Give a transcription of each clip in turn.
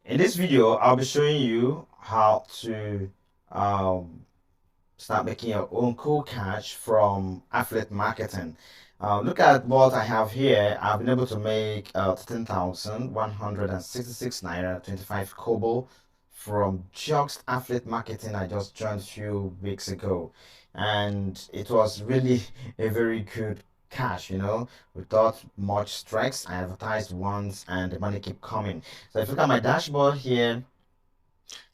In this video, I'll be showing you how to um, start making your own cool cash from affiliate marketing. Look at what I have here. I've been able to make 13,166 naira, 25 kobo from just affiliate marketing I just joined a few weeks ago. And it was really a very good cash, without much stress. I advertised once and the money keep coming. So if you look at my dashboard here,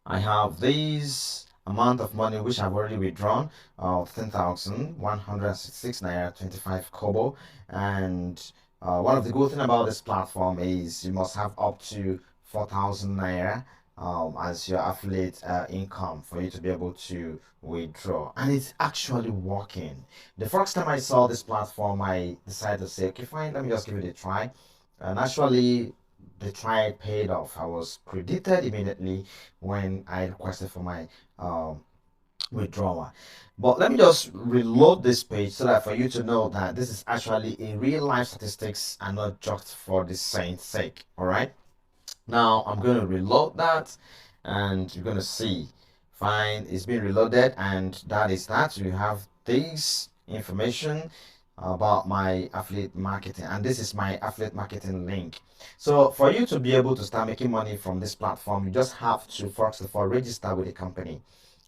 I have this amount of money which I've already withdrawn of 10,166 naira 25 kobo. And one of the good thing about this platform is you must have up to 4,000 naira as your affiliate income for you to be able to withdraw, and it's actually working. The first time I saw this platform, I decided to say, okay, fine, let me just give it a try. And actually the trial paid off. I was credited immediately when I requested for my withdrawal. But let me just reload this page so that for you to know that this is actually a real life statistics and not just for the saint's sake. All right. Now I'm going to reload that and you're going to see. Fine, it's been reloaded, and that is that. You have this information about my affiliate marketing, and this is my affiliate marketing link. So for you to be able to start making money from this platform, you just have to first of all register with a company.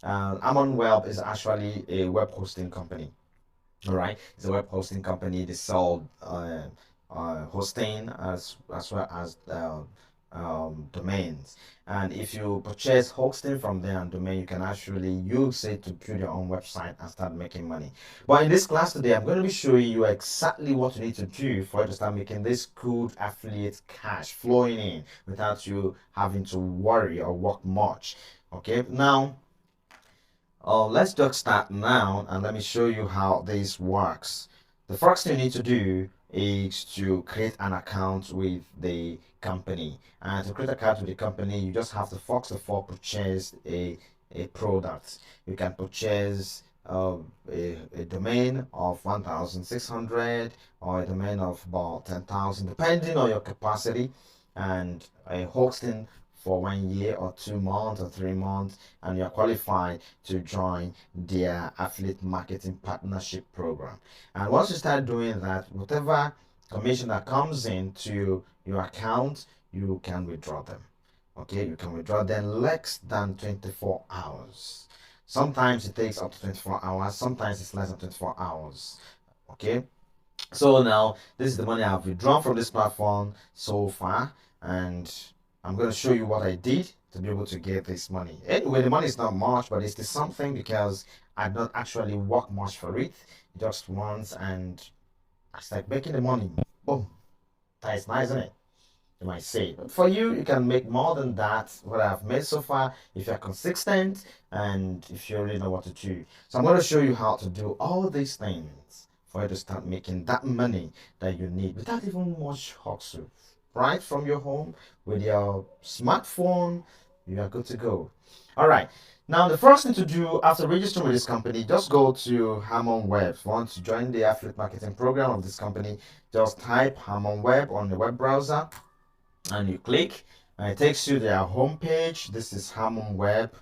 Amon Web is actually a web hosting company. All right, it's a web hosting company. They sell hosting as well as domains. And if you purchase hosting from there and domain, you can actually use it to build your own website and start making money. But in this class today, I'm going to be showing you exactly what you need to do for you to start making this good affiliate cash flowing in without you having to worry or work much. Okay, now let's just start now and let me show you how this works. The first thing you need to do is to create an account with the company. And to create an account with the company, you just have to first of all purchase a product. You can purchase a domain of 1,600 or a domain of about 10,000, depending on your capacity, and a hosting for 1 year or 2 months or 3 months, and you're qualified to join their affiliate marketing partnership program. And once you start doing that, whatever commission that comes into your account, you can withdraw them. Okay, you can withdraw them less than 24 hours. Sometimes it takes up to 24 hours, sometimes it's less than 24 hours. Okay, so now this is the money I've withdrawn from this platform so far, and I'm going to show you what I did to be able to get this money. Anyway, the money is not much, but it's still something because I don't actually work much for it, just once, and I start making the money. Boom, that is nice, isn't it? You might say. But for you, you can make more than that, what I've made so far, if you're consistent and if you really know what to do. So I'm going to show you how to do all these things for you to start making that money that you need without even much hustle. Right from your home with your smartphone, you are good to go. All right. Now, the first thing to do after registering with this company, just go to Harmon Web. If you want to join the affiliate marketing program of this company, just type Harmon Web on the web browser and you click and it takes you to their homepage. This is Harmon Web.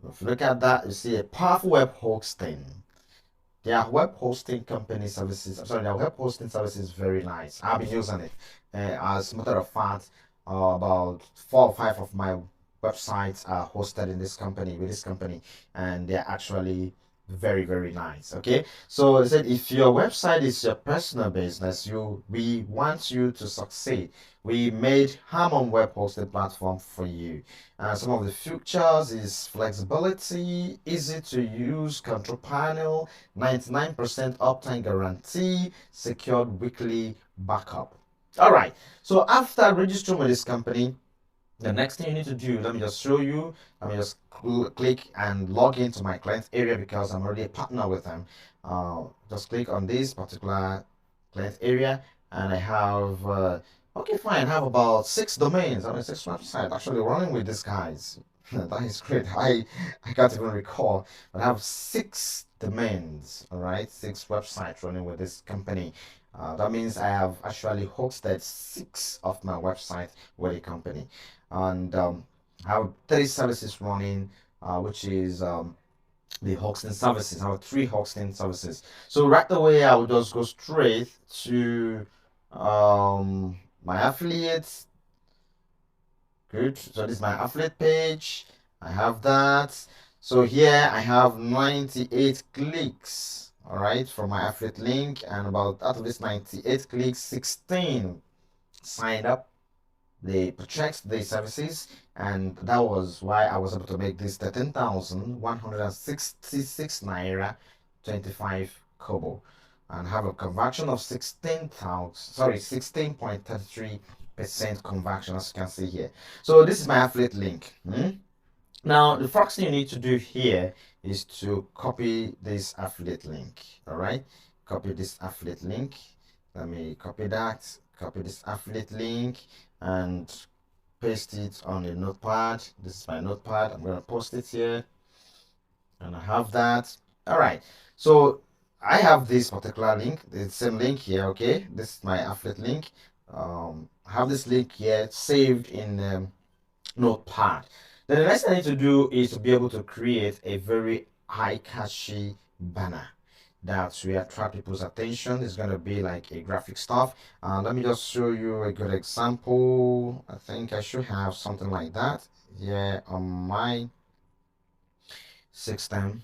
If you look at that, you see a powerful web hosting. Their web hosting company services, I'm sorry, their web hosting service is very nice. I've been using it. As a matter of fact, about 4 or 5 of my websites are hosted in this company, with this company, and they're actually very, very nice. Okay, so they said if your website is your personal business, we want you to succeed. We made Harmon Web Hosting Platform for you. Some of the features is flexibility, easy to use control panel, 99% uptime guarantee, secured weekly backup. All right, so after registering with this company, the next thing you need to do, let me just show you. Let me just click and log into my client area because I'm already a partner with them. Just click on this particular client area, and I have, okay, fine, I have about 6 domains. I mean, 6 websites actually running with these guys. That is great. I can't even recall, but I have 6 domains, all right, 6 websites running with this company. That means I have actually hosted 6 of my websites with a company. And I have 3 services running, which is the hosting services. I have 3 hosting services. So right away, I will just go straight to my affiliates. Good. So this is my affiliate page. I have that. So here I have 98 clicks. All right, from my affiliate link, and about out of this 98 clicks, 16 signed up. They purchased the services, and that was why I was able to make this 13,166 naira 25 kobo, and have a conversion of 16.33% conversion, as you can see here. So this is my affiliate link. Now the first thing you need to do here is to copy this affiliate link. All right, copy this affiliate link. Let me copy that. Copy this affiliate link and paste it on a notepad. This is my notepad. I'm going to post it here, and I have that. All right, so I have this particular link, the same link here. Okay, this is my affiliate link. I have this link here saved in notepad. Then the next thing I need to do is to be able to create a very high catchy banner that will attract people's attention. It's going to be like a graphic stuff. Let me just show you a good example. I think I should have something like that here on my system.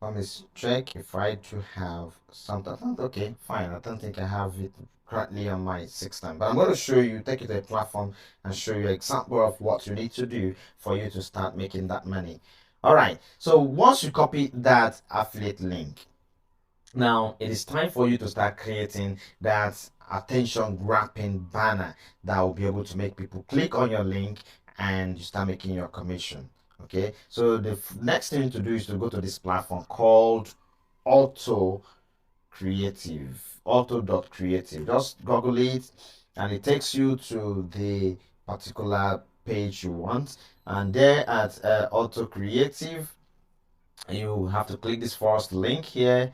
Let me check if I do have something. Okay, fine. I don't think I have it currently on my system, but I'm going to show you, take you to a platform and show you an example of what you need to do for you to start making that money. All right, so once you copy that affiliate link, now it is time for you to start creating that attention grabbing banner that will be able to make people click on your link and you start making your commission. Okay, so the next thing to do is to go to this platform called Auto Creative, auto.creative. Just Google it and it takes you to the particular page you want, and there at Auto Creative you have to click this first link here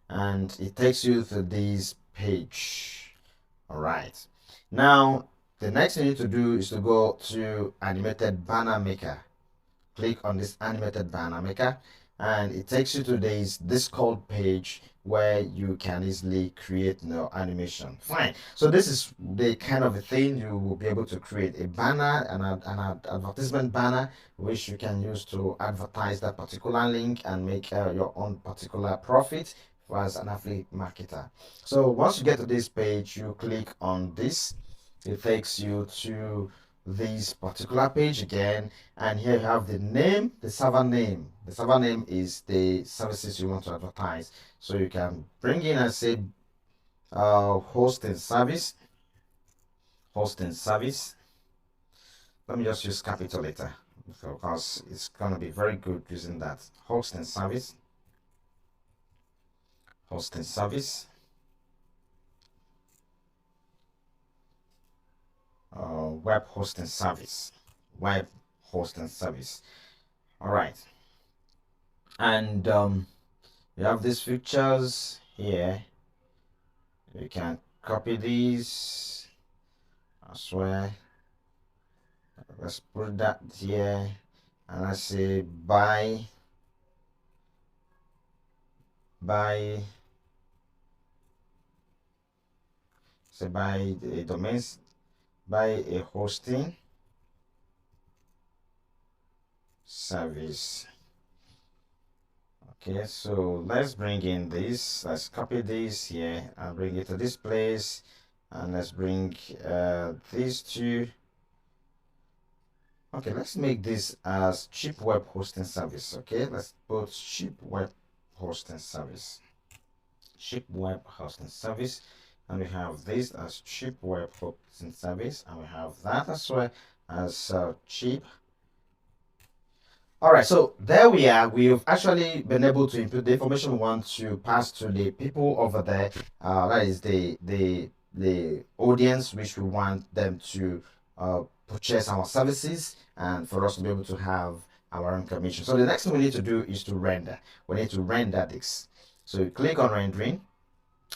and it takes you to this page. All right, now the next thing you need to do is to go to Animated Banner Maker. Click on this Animated Banner Maker and it takes you to this Discord page where you can easily create animation. Fine, so this is the kind of a thing you will be able to create: a banner, an advertisement banner which you can use to advertise that particular link and make your own particular profit as an affiliate marketer. So once you get to this page, you click on this. It takes you to this particular page again, and here you have the name, the server name. The server name is the services you want to advertise, so you can bring in and say hosting service. Let me just use capital letter because it's gonna be very good using that. Hosting service. Web hosting service. All right, and you have these features here. You can copy these as well. Let's put that here, and I say buy the domains, buy a hosting service. Okay, so let's bring in this. Let's copy this here and bring it to this place, and let's bring these two. Okay, let's make this as cheap web hosting service. Okay, let's put cheap web hosting service. And we have this as cheap web hosting service, and we have that as well as cheap. All right, so there we are. We've actually been able to input the information we want to pass to the people over there. That is the audience which we want them to purchase our services and for us to be able to have our own commission. So the next thing we need to do is to render. We need to render this. So you click on rendering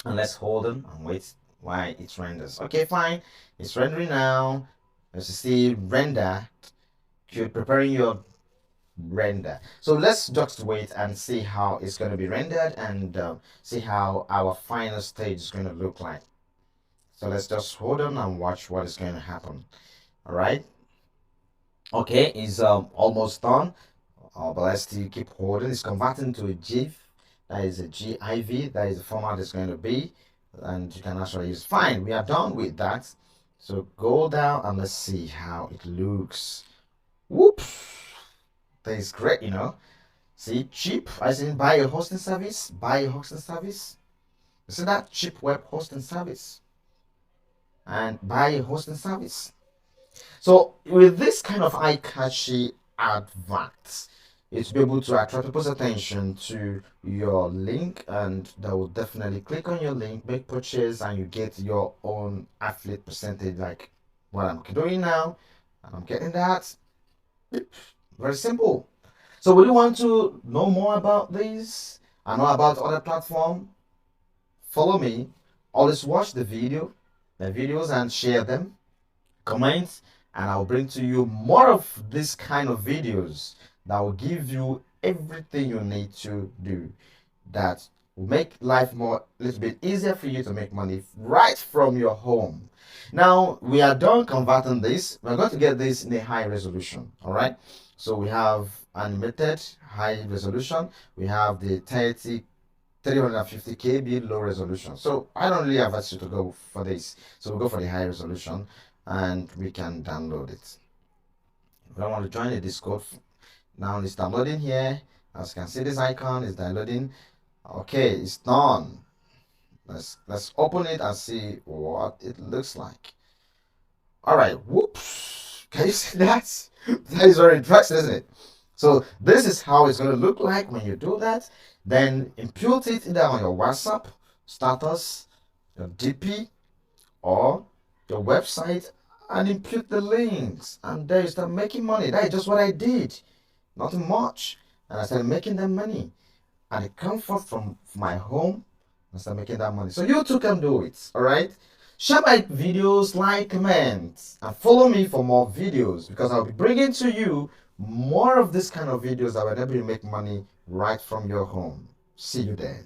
and let's hold on and wait while it renders. Okay, fine. It's rendering now. As you see, render, you're preparing your render. So let's just wait and see how it's going to be rendered, and see how our final stage is going to look like. So let's just hold on and watch what is going to happen. All right. Okay, it's almost done. But let's still keep holding. It's converting to a GIF. That is a GIF. That is the format it's going to be, and you can actually use. Fine, we are done with that. So go down and let's see how it looks. Whoops, that is great. See, cheap. I say buy a hosting service. Buy a hosting service. You see that cheap web hosting service, and buy a hosting service. So with this kind of eye-catchy advert, it's be able to attract people's attention to your link, and they will definitely click on your link, make purchase, and you get your own affiliate percentage, like what I'm doing now, and I'm getting that. Very simple. So will you want to know more about this and know about other platform? Follow me. Always watch the videos, and share them. Comment, and I'll bring to you more of this kind of videos that will give you everything you need to do, that will make life more a little bit easier for you to make money right from your home. Now we are done converting this. We're going to get this in a high resolution. All right, so we have animated high resolution, we have the 350 KB low resolution. So I don't really advise you to go for this. So we'll go for the high resolution, and we can download it. If I want to join the Discord, now it's downloading here. As you can see, this icon is downloading. Okay, it's done. Let's open it and see what it looks like. All right, whoops. Can you see that? That is very interesting, isn't it? So this is how it's going to look like when you do that. Then impute it either on your WhatsApp status, your DP, or your website, and impute the links. And there you start making money. That is just what I did. Nothing much. And I started making that money. And the comfort from my home, I started making that money. So you too can do it. All right. Share my videos, like, comment, and follow me for more videos, because I'll be bringing to you more of this kind of videos that will enable you to make money right from your home. See you then.